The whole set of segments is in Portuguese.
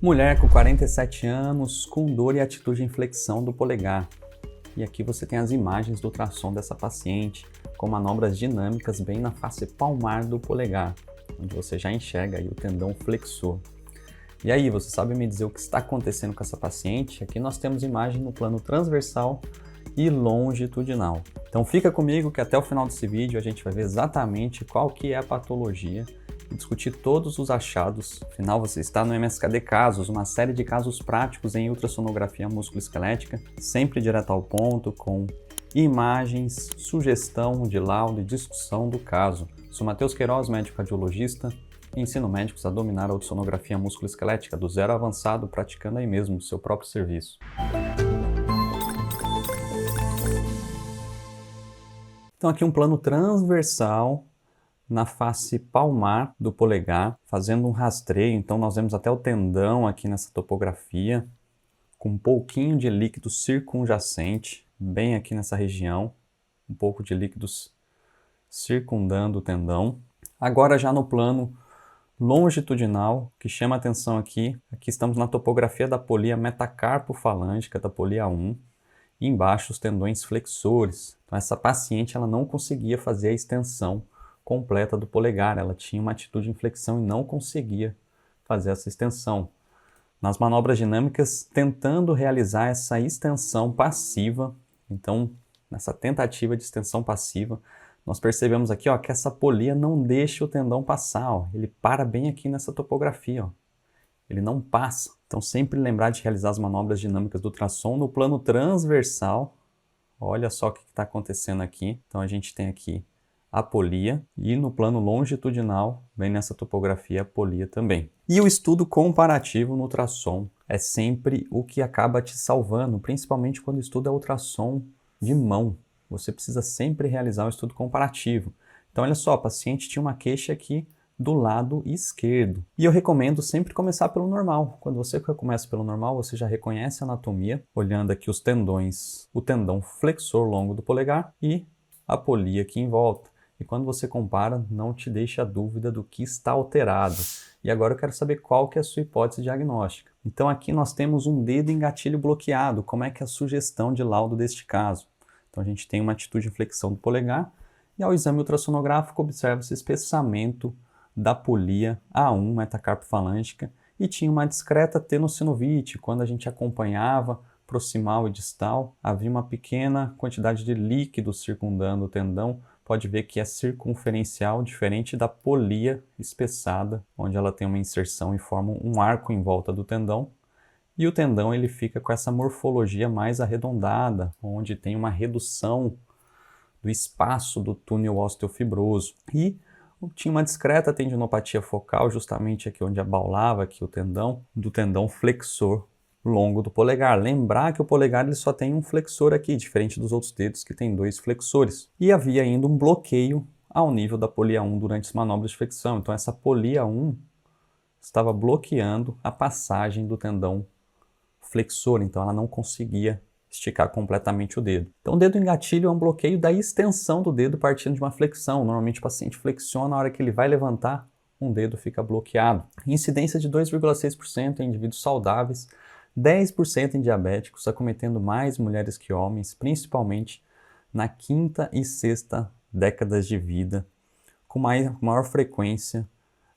Mulher com 47 anos, com dor e atitude em flexão do polegar. E aqui você tem as imagens do ultrassom dessa paciente, com manobras dinâmicas bem na face palmar do polegar, onde você já enxerga aí o tendão flexor. E aí, você sabe me dizer o que está acontecendo com essa paciente? Aqui nós temos imagem no plano transversal e longitudinal. Então fica comigo que até o final desse vídeo a gente vai ver exatamente qual que é a patologia e discutir todos os achados. Afinal, você está no MSKD Casos, uma série de casos práticos em ultrassonografia musculoesquelética, sempre direto ao ponto, com imagens, sugestão de laudo e discussão do caso. Sou Matheus Queiroz, médico cardiologista, e ensino médicos a dominar a ultrassonografia musculoesquelética do zero ao avançado, praticando aí mesmo o seu próprio serviço. Então aqui um plano transversal na face palmar do polegar, fazendo um rastreio. Então nós vemos até o tendão aqui nessa topografia, com um pouquinho de líquido circunjacente, bem aqui nessa região, um pouco de líquidos circundando o tendão. Agora já no plano longitudinal, que chama a atenção aqui estamos na topografia da polia metacarpofalângica, da polia 1, e embaixo os tendões flexores. Então essa paciente ela não conseguia fazer a extensão completa do polegar, ela tinha uma atitude em flexão e não conseguia fazer essa extensão. Nas manobras dinâmicas, tentando realizar essa extensão passiva, então nessa tentativa de extensão passiva, nós percebemos aqui que essa polia não deixa o tendão passar, ele para bem aqui nessa topografia, ele não passa. Então sempre lembrar de realizar as manobras dinâmicas do ultrassom no plano transversal. Olha só o que está acontecendo aqui. Então a gente tem aqui a polia e no plano longitudinal, bem nessa topografia, a polia também. E o estudo comparativo no ultrassom é sempre o que acaba te salvando, principalmente quando o estudo é ultrassom de mão. Você precisa sempre realizar um estudo comparativo. Então olha só, a paciente tinha uma queixa aqui do lado esquerdo. E eu recomendo sempre começar pelo normal. Quando você começa pelo normal, você já reconhece a anatomia, olhando aqui os tendões, o tendão flexor longo do polegar e a polia aqui em volta. E quando você compara, não te deixa a dúvida do que está alterado. E agora eu quero saber qual que é a sua hipótese diagnóstica. Então aqui nós temos um dedo em gatilho bloqueado. Como é que é a sugestão de laudo deste caso? Então a gente tem uma atitude de flexão do polegar e ao exame ultrassonográfico observa-se espessamento da polia A1 metacarpofalângica e tinha uma discreta tenossinovite. Quando a gente acompanhava proximal e distal, havia uma pequena quantidade de líquido circundando o tendão. Pode ver que é circunferencial, diferente da polia espessada, onde ela tem uma inserção e forma um arco em volta do tendão. E o tendão ele fica com essa morfologia mais arredondada, onde tem uma redução do espaço do túnel osteofibroso. E tinha uma discreta tendinopatia focal, justamente aqui onde abaulava aqui o tendão, do tendão flexor longo do polegar. Lembrar que o polegar ele só tem um flexor aqui, diferente dos outros dedos que tem dois flexores. E havia ainda um bloqueio ao nível da polia 1 durante as manobras de flexão. Então essa polia 1 estava bloqueando a passagem do tendão flexor, então ela não conseguia esticar completamente o dedo. Então o dedo em gatilho é um bloqueio da extensão do dedo partindo de uma flexão. Normalmente o paciente flexiona, na hora que ele vai levantar, um dedo fica bloqueado. Incidência de 2,6% em indivíduos saudáveis, 10% em diabéticos, acometendo mais mulheres que homens, principalmente na quinta e sexta décadas de vida, com maior frequência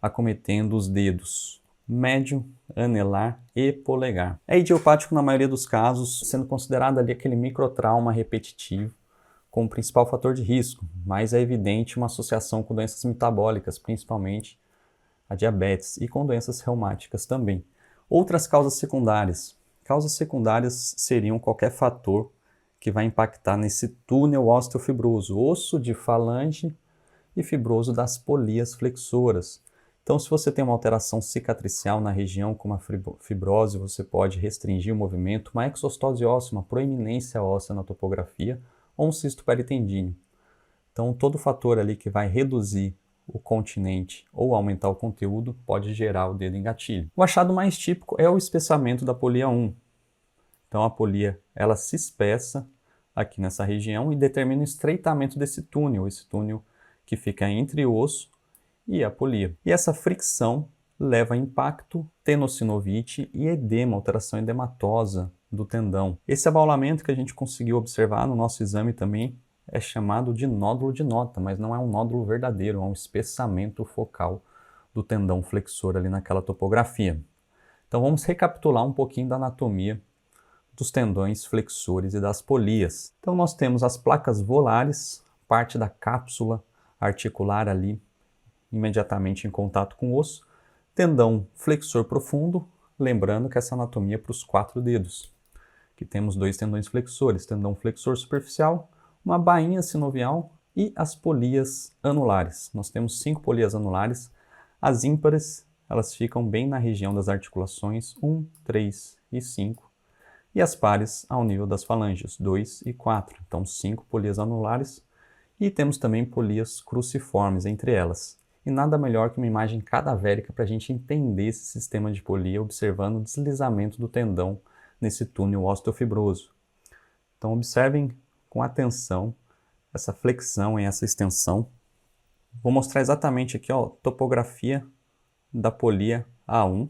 acometendo os dedos médio, anelar e polegar. É idiopático na maioria dos casos, sendo considerado ali aquele microtrauma repetitivo como principal fator de risco, mas é evidente uma associação com doenças metabólicas, principalmente a diabetes, e com doenças reumáticas também. Outras causas secundárias. Causas secundárias seriam qualquer fator que vai impactar nesse túnel osteofibroso, osso de falange e fibroso das polias flexoras. Então, se você tem uma alteração cicatricial na região, como a fibrose, você pode restringir o movimento, uma exostose óssea, uma proeminência óssea na topografia, ou um cisto peritendíneo. Então, todo fator ali que vai reduzir o continente ou aumentar o conteúdo pode gerar o dedo em gatilho. O achado mais típico é o espessamento da polia 1. Então, a polia ela se espessa aqui nessa região e determina o estreitamento desse túnel, esse túnel que fica entre o osso e a polia. E essa fricção leva a impacto, tenossinovite e edema, alteração edematosa do tendão. Esse abaulamento que a gente conseguiu observar no nosso exame também é chamado de nódulo de Nota, mas não é um nódulo verdadeiro, é um espessamento focal do tendão flexor ali naquela topografia. Então vamos recapitular um pouquinho da anatomia dos tendões flexores e das polias. Então nós temos as placas volares, parte da cápsula articular ali imediatamente em contato com o osso, tendão flexor profundo, lembrando que essa anatomia é para os 4 dedos, que temos 2 tendões flexores, tendão flexor superficial, uma bainha sinovial e as polias anulares. Nós temos 5 polias anulares, as ímpares, elas ficam bem na região das articulações 1, 3 e 5, e as pares ao nível das falanges 2 e 4, então 5 polias anulares, e temos também polias cruciformes entre elas. E nada melhor que uma imagem cadavérica para a gente entender esse sistema de polia, observando o deslizamento do tendão nesse túnel osteofibroso. Então observem com atenção essa flexão e essa extensão. Vou mostrar exatamente aqui, ó, topografia da polia A1.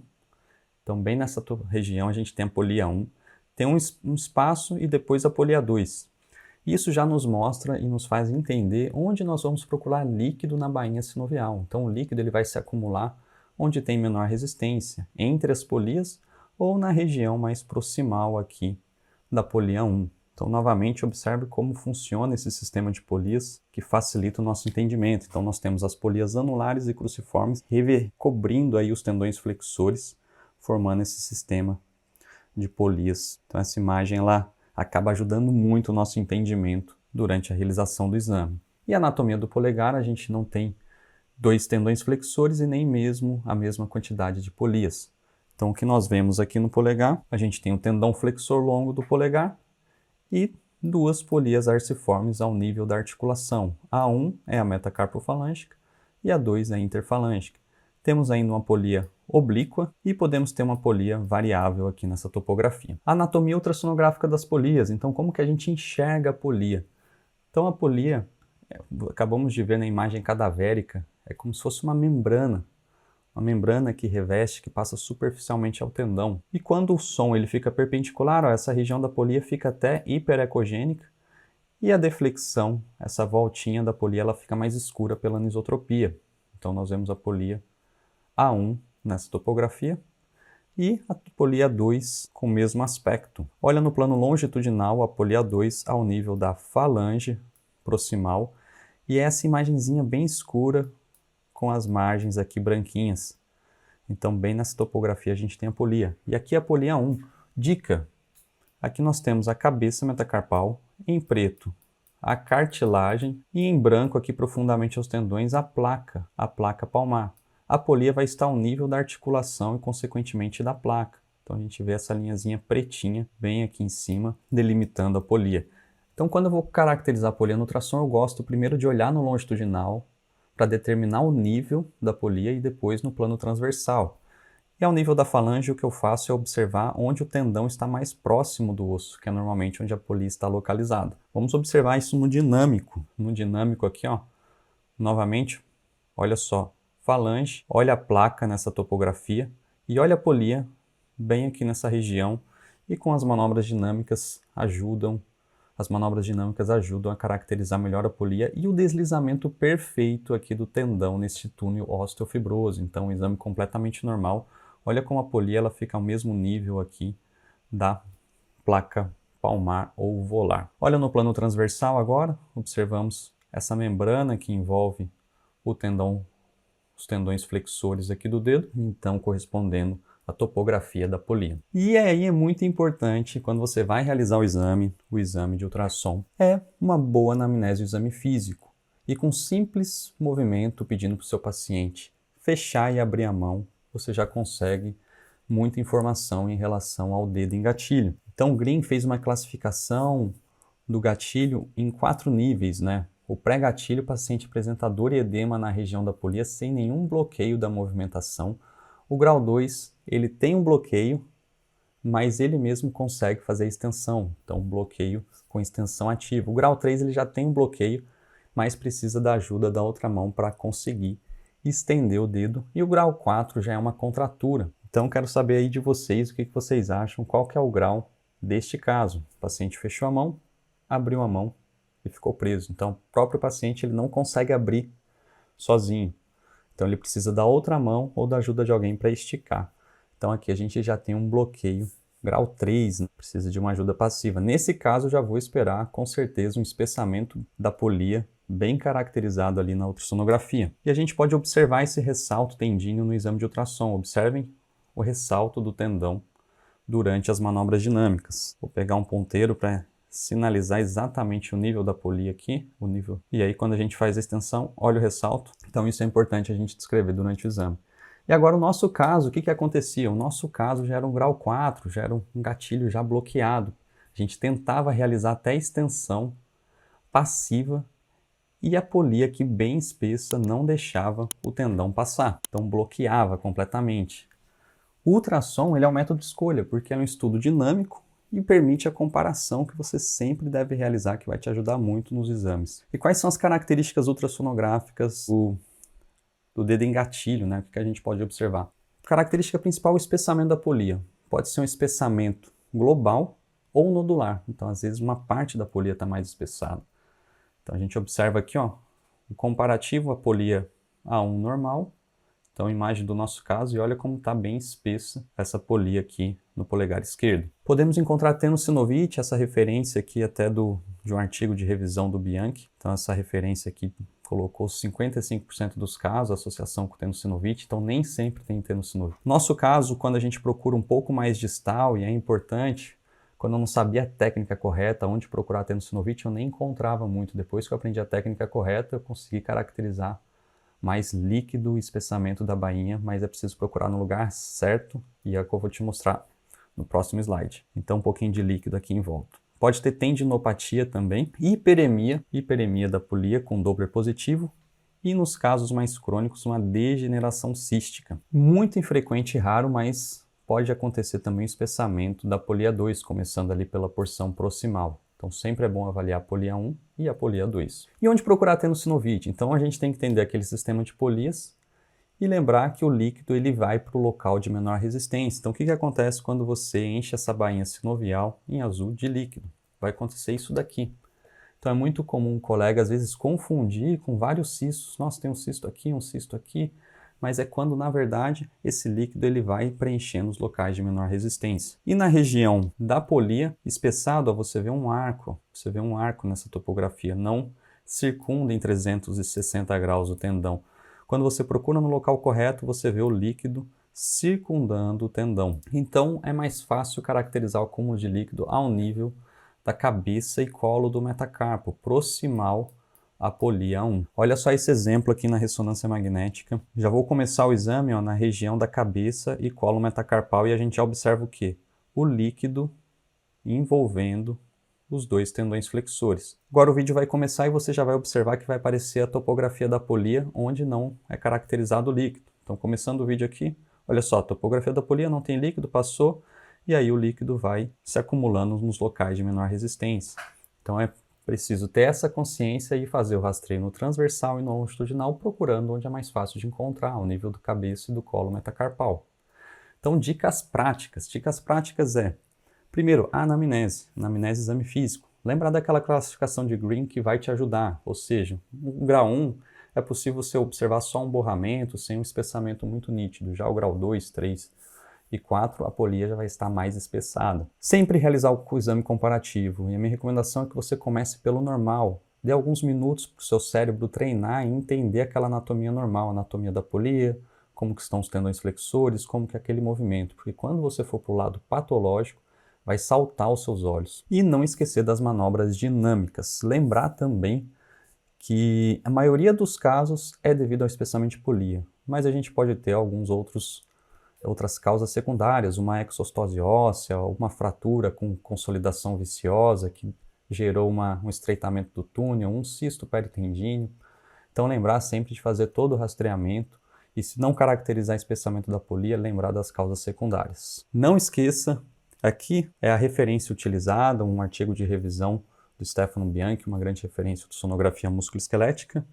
Então bem nessa região a gente tem a polia 1, tem um espaço e depois a polia 2. Isso já nos mostra e nos faz entender onde nós vamos procurar líquido na bainha sinovial. Então o líquido ele vai se acumular onde tem menor resistência, entre as polias ou na região mais proximal aqui da polia 1. Então novamente observe como funciona esse sistema de polias que facilita o nosso entendimento. Então nós temos as polias anulares e cruciformes cobrindo aí os tendões flexores, formando esse sistema de polias. Então essa imagem ela acaba ajudando muito o nosso entendimento durante a realização do exame. E a anatomia do polegar, a gente não tem 2 tendões flexores e nem mesmo a mesma quantidade de polias. Então o que nós vemos aqui no polegar, a gente tem o tendão flexor longo do polegar e 2 polias arciformes ao nível da articulação. A 1 é a metacarpofalângica e a 2 é a interfalângica. Temos ainda uma polia oblíqua e podemos ter uma polia variável aqui nessa topografia. A anatomia ultrassonográfica das polias, então como que a gente enxerga a polia? Então a polia, acabamos de ver na imagem cadavérica, é como se fosse uma membrana que reveste, que passa superficialmente ao tendão. E quando o som ele fica perpendicular, ó, essa região da polia fica até hiperecogênica e a deflexão, essa voltinha da polia, ela fica mais escura pela anisotropia. Então nós vemos a polia A1 nessa topografia e a polia 2 com o mesmo aspecto. Olha no plano longitudinal a polia 2 ao nível da falange proximal e é essa imagenzinha bem escura com as margens aqui branquinhas. Então bem nessa topografia a gente tem a polia. E aqui a polia 1. Dica, aqui nós temos a cabeça metacarpal, em preto a cartilagem e em branco aqui profundamente aos tendões a placa palmar. A polia vai estar ao nível da articulação e, consequentemente, da placa. Então, a gente vê essa linhazinha pretinha bem aqui em cima, delimitando a polia. Então, quando eu vou caracterizar a polia no ultrassom, eu gosto primeiro de olhar no longitudinal para determinar o nível da polia e depois no plano transversal. E ao nível da falange, o que eu faço é observar onde o tendão está mais próximo do osso, que é normalmente onde a polia está localizada. Vamos observar isso no dinâmico. No dinâmico aqui, ó, novamente, olha só. Falange, olha a placa nessa topografia e olha a polia bem aqui nessa região e com as manobras dinâmicas ajudam a caracterizar melhor a polia e o deslizamento perfeito aqui do tendão neste túnel osteofibroso. Então, um exame completamente normal. Olha como a polia ela fica ao mesmo nível aqui da placa palmar ou volar. Olha no plano transversal agora, observamos essa membrana que envolve o tendão, os tendões flexores aqui do dedo, então correspondendo à topografia da polia. E aí é muito importante, quando você vai realizar o exame de ultrassom, é uma boa anamnese do exame físico. E com simples movimento, pedindo para o seu paciente fechar e abrir a mão, você já consegue muita informação em relação ao dedo em gatilho. Então o Green fez uma classificação do gatilho em 4 níveis, né? O pré-gatilho, paciente apresenta dor e edema na região da polia sem nenhum bloqueio da movimentação. O grau 2, ele tem um bloqueio, mas ele mesmo consegue fazer a extensão. Então, bloqueio com extensão ativa. O grau 3, ele já tem um bloqueio, mas precisa da ajuda da outra mão para conseguir estender o dedo. E o grau 4 já é uma contratura. Então, quero saber aí de vocês o que vocês acham, qual que é o grau deste caso. O paciente fechou a mão, abriu a mão e ficou preso. Então, o próprio paciente ele não consegue abrir sozinho. Então, ele precisa da outra mão ou da ajuda de alguém para esticar. Então, aqui a gente já tem um bloqueio. Grau 3, né? Precisa de uma ajuda passiva. Nesse caso, já vou esperar, com certeza, um espessamento da polia bem caracterizado ali na ultrassonografia. E a gente pode observar esse ressalto tendíneo no exame de ultrassom. Observem o ressalto do tendão durante as manobras dinâmicas. Vou pegar um ponteiro para sinalizar exatamente o nível da polia aqui, o nível. E aí, quando a gente faz a extensão, olha o ressalto. Então, isso é importante a gente descrever durante o exame. E agora, o nosso caso, o que acontecia? O nosso caso já era um grau 4, já era um gatilho já bloqueado. A gente tentava realizar até a extensão passiva e a polia aqui bem espessa não deixava o tendão passar. Então, bloqueava completamente. O ultrassom ele é um método de escolha, porque é um estudo dinâmico e permite a comparação que você sempre deve realizar, que vai te ajudar muito nos exames. E quais são as características ultrassonográficas do dedo em gatilho, né? O que a gente pode observar? Característica principal, o espessamento da polia. Pode ser um espessamento global ou nodular. Então, às vezes, uma parte da polia está mais espessada. Então, a gente observa aqui, ó, o comparativo, a polia A1 normal. Então, imagem do nosso caso, e olha como está bem espessa essa polia aqui no polegar esquerdo. Podemos encontrar tenossinovite, essa referência aqui até de um artigo de revisão do Bianchi. Então, essa referência aqui colocou 55% dos casos, associação com tenossinovite, então nem sempre tem tenossinovite. Nosso caso, quando a gente procura um pouco mais distal, e é importante, quando eu não sabia a técnica correta, onde procurar tenossinovite, eu nem encontrava muito. Depois que eu aprendi a técnica correta, eu consegui caracterizar mais líquido o espessamento da bainha, mas é preciso procurar no lugar certo e é o que eu vou te mostrar no próximo slide. Então, um pouquinho de líquido aqui em volta. Pode ter tendinopatia também, hiperemia da polia com Doppler positivo e, nos casos mais crônicos, uma degeneração cística. Muito infrequente e raro, mas pode acontecer também o espessamento da polia 2, começando ali pela porção proximal. Então, sempre é bom avaliar a polia 1 e a polia 2. E onde procurar tenossinovite? Então, a gente tem que entender aquele sistema de polias e lembrar que o líquido ele vai para o local de menor resistência. Então, o que acontece quando você enche essa bainha sinovial em azul de líquido? Vai acontecer isso daqui. Então, é muito comum um colega, às vezes, confundir com vários cistos. Nossa, tem um cisto aqui, mas é quando, na verdade, esse líquido ele vai preenchendo os locais de menor resistência. E na região da polia, espessado, ó, você vê um arco nessa topografia, não circunda em 360 graus o tendão. Quando você procura no local correto, você vê o líquido circundando o tendão. Então, é mais fácil caracterizar o acúmulo de líquido ao nível da cabeça e colo do metacarpo, proximal a polia 1. Olha só esse exemplo aqui na ressonância magnética. Já vou começar o exame, ó, na região da cabeça e colo metacarpal e a gente já observa o quê? O líquido envolvendo os dois tendões flexores. Agora o vídeo vai começar e você já vai observar que vai aparecer a topografia da polia onde não é caracterizado o líquido. Então, começando o vídeo aqui, olha só, a topografia da polia não tem líquido, passou, e aí o líquido vai se acumulando nos locais de menor resistência. Então, é preciso ter essa consciência e fazer o rastreio no transversal e no longitudinal, procurando onde é mais fácil de encontrar, ao nível do cabeça e do colo metacarpal. Então, dicas práticas. Dicas práticas é, primeiro, a anamnese exame físico. Lembrar daquela classificação de Green que vai te ajudar, ou seja, no grau 1 é possível você observar só um borramento, sem um espessamento muito nítido. Já o grau 2, 3 e 4, a polia já vai estar mais espessada. Sempre realizar o exame comparativo, e a minha recomendação é que você comece pelo normal. Dê alguns minutos para o seu cérebro treinar e entender aquela anatomia normal, a anatomia da polia, como que estão os tendões flexores, como que é aquele movimento, porque quando você for para o lado patológico, vai saltar aos seus olhos. E não esquecer das manobras dinâmicas. Lembrar também que a maioria dos casos é devido ao espessamento de polia, mas a gente pode ter outras causas secundárias, uma exostose óssea, uma fratura com consolidação viciosa que gerou um estreitamento do túnel, um cisto peritendíneo. Então lembrar sempre de fazer todo o rastreamento e, se não caracterizar espessamento da polia, lembrar das causas secundárias. Não esqueça, aqui é a referência utilizada, um artigo de revisão do Stefano Bianchi, uma grande referência de sonografia musculoesquelética.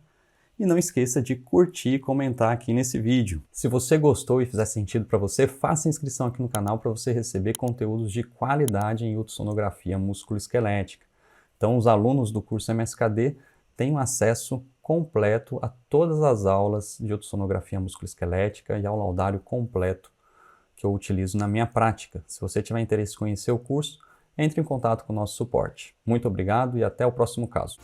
E não esqueça de curtir e comentar aqui nesse vídeo. Se você gostou e fizer sentido para você, faça inscrição aqui no canal para você receber conteúdos de qualidade em ultrassonografia musculoesquelética. Então, os alunos do curso MSKD têm um acesso completo a todas as aulas de ultrassonografia musculoesquelética e ao laudário completo que eu utilizo na minha prática. Se você tiver interesse em conhecer o curso, entre em contato com o nosso suporte. Muito obrigado e até o próximo caso.